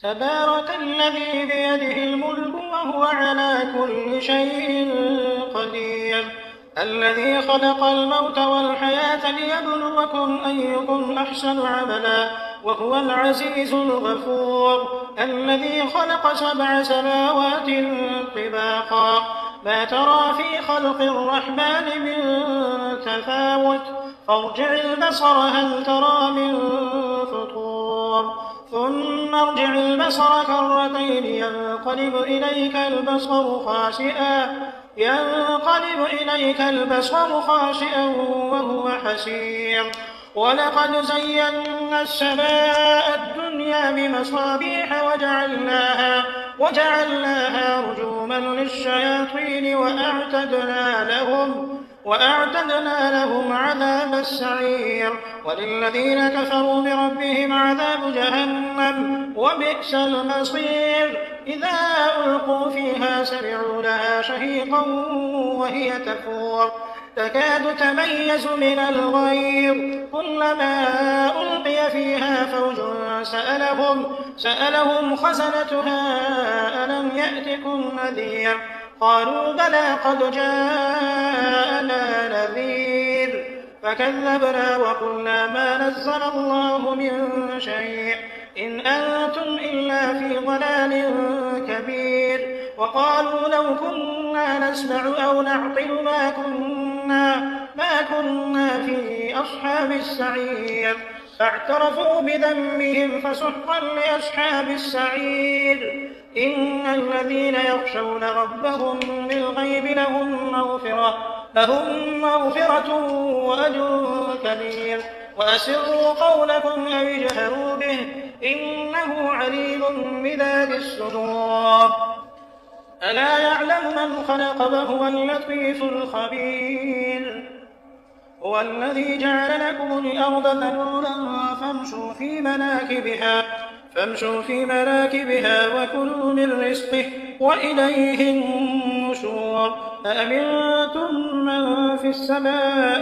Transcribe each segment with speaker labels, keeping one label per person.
Speaker 1: تبارك الذي بيده الملك وهو على كل شيء قدير الذي خلق الموت والحياة ليبلوكم أيكم أحسن عملا وهو العزيز الغفور الذي خلق 7 سماوات طباقا ما ترى في خلق الرحمن من تفاوت فارجع البصر هل ترى من فطور ثم ارجع البصر كرتين ينقلب إليك البصر خاسئا وهو حسير ولقد زينا السماء الدنيا بمصابيح وجعلناها رجوما للشياطين وأعتدنا لهم عذاب السعير وللذين كفروا بربهم عذاب جهنم وبئس المصير إذا ألقوا فيها سمعوا لها شهيقا وهي تفور تكاد تميز من الغيظ كلما ألقي فيها فوج سألهم خزنتها ألم يأتكم نذير قالوا بلى قد جاءنا نذير فكذبنا وقلنا ما نزل الله من شيء إن أنتم إلا في ضلال كبير وقالوا لو كنا نسمع أو نعقل ما كنا في أصحاب السعير فاعترفوا بذنبهم فسحقا لأصحاب السعير إن الذين يخشون ربهم بالغيب لهم مغفرة وأجر كبير وأسروا قولكم أو اجهروا به إنه عليم بذات الصدور ألا يعلم من خلق وهو اللطيف الخبير هو الذي جعل لكم الأرض ذلولا فامشوا في مناكبها وكلوا من رزقه وإليه النشور أأمنتم من في السماء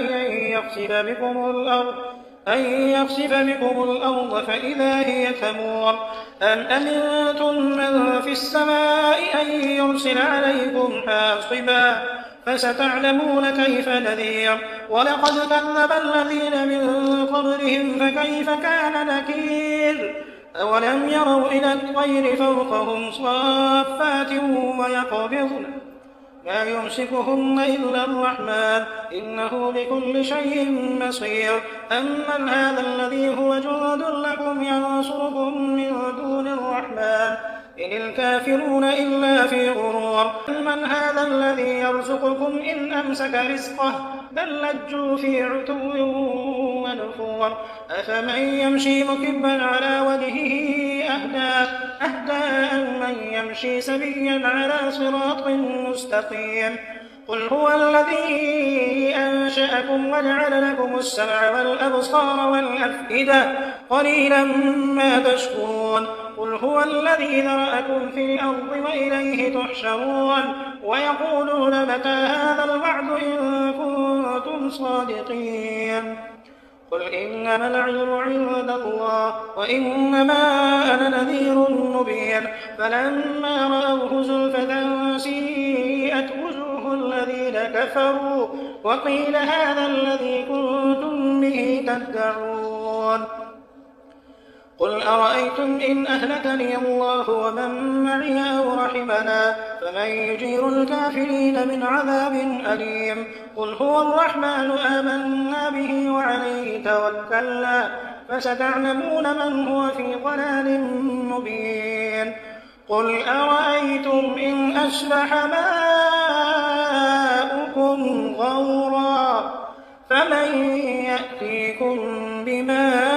Speaker 1: أن يخسف بكم الأرض فإذا هي تمور أم أمنتم من في السماء أن يرسل عليكم حاصبا فستعلمون كيف نذير ولقد كذب الذين من قبلهم فكيف كان نكير أولم يروا إلى الطير فوقهم صافات ويقبضن ما يمسكهن إلا الرحمن إنه بكل شيء بصير أمن هذا الذي هو جند لكم ينصركم من دون الرحمن إن الكافرون إلا في غرور من هذا الذي يرزقكم إن أمسك رزقه بل لجوا في عتو ونفور أفمن يمشي مكبا على وجهه أهدى أمن يمشي سويا على صراط مستقيم قل هو الذي أنشأكم وجعل لكم السمع والأبصار والأفئدة قليلا ما تشكرون قل هو الذي ذرأكم في الأرض وإليه تحشرون ويقولون متى هذا الوعد إن كنتم صادقين قل إنما العلم عند الله وإنما أنا نذير مبين فلما رأوه زلفة سيئت وجوه الذين كفروا وقيل هذا الذي كنتم به تدعون قل أرأيتم إن أهلكني الله ومن معي أو رحمنا فمن يجير الكافرين من عذاب أليم قل هو الرحمن آمنا به وعليه توكلنا فستعلمون من هو في ضلال مبين قل أرأيتم إن أصبح ماؤكم غورا فمن يأتيكم بماء